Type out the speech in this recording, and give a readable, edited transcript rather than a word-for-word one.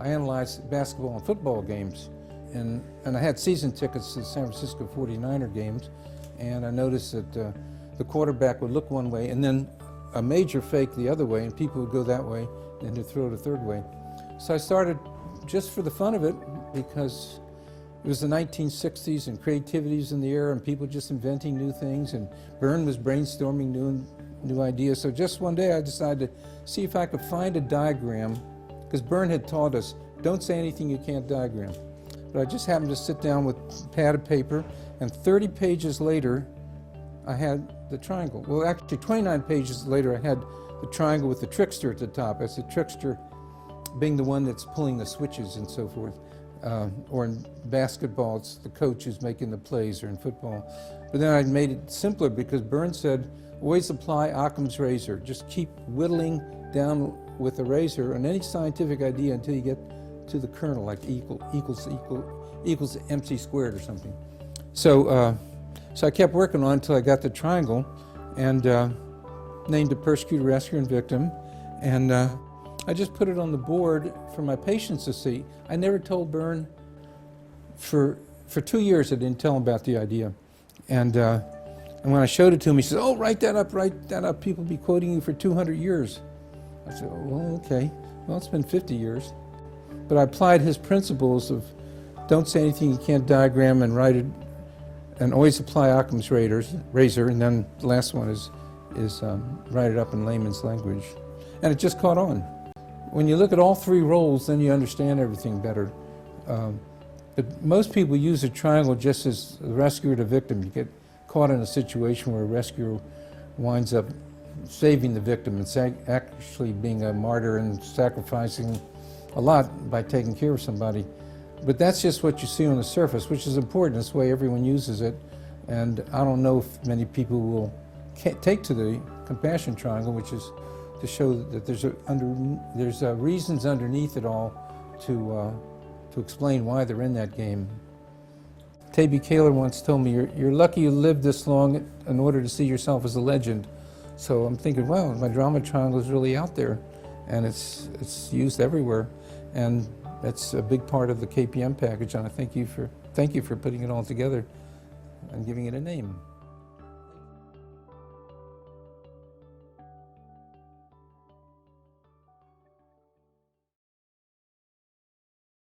I analyzed basketball and football games, and I had season tickets to the San Francisco 49er games, and I noticed that the quarterback would look one way and then a major fake the other way, and people would go that way and they'd throw it a third way. So I started just for the fun of it, because it was the 1960s and creativity was in the air and people just inventing new things, and Byrne was brainstorming new ideas. So just one day I decided to see if I could find a diagram, because Byrne had taught us, don't say anything you can't diagram. But I just happened to sit down with pad of paper, and 30 pages later I had the triangle. Well, actually 29 pages later I had the triangle with the trickster at the top. As the trickster being the one that's pulling the switches and so forth. Or in basketball, it's the coach who's making the plays, or in football. But then I made it simpler, because Byrne said, always apply Occam's razor. Just keep whittling down with a razor on any scientific idea until you get to the kernel, like equals MC squared or something. So I kept working on it until I got the triangle, and named a persecutor, rescuer, and victim. And I just put it on the board for my patients to see. I never told Byrne. For 2 years I didn't tell him about the idea. And when I showed it to him, he said, oh, write that up. People will be quoting you for 200 years. I said, oh, well, okay. Well, it's been 50 years. But I applied his principles of don't say anything you can't diagram, and write it, and always apply Occam's razor, and then the last one is write it up in layman's language. And it just caught on. When you look at all three roles, then you understand everything better. But most people use a triangle just as the rescuer to victim. You get caught in a situation where a rescuer winds up saving the victim and actually being a martyr and sacrificing a lot by taking care of somebody. But that's just what you see on the surface, which is important. That's the way everyone uses it. And I don't know if many people will take to the compassion triangle, which is to show that there's reasons underneath it all to explain why they're in that game. Tabby Kaler once told me, you're lucky you lived this long in order to see yourself as a legend. So I'm thinking, wow, my drama triangle is really out there, and it's used everywhere, and that's a big part of the KPM package, and I thank you for putting it all together and giving it a name.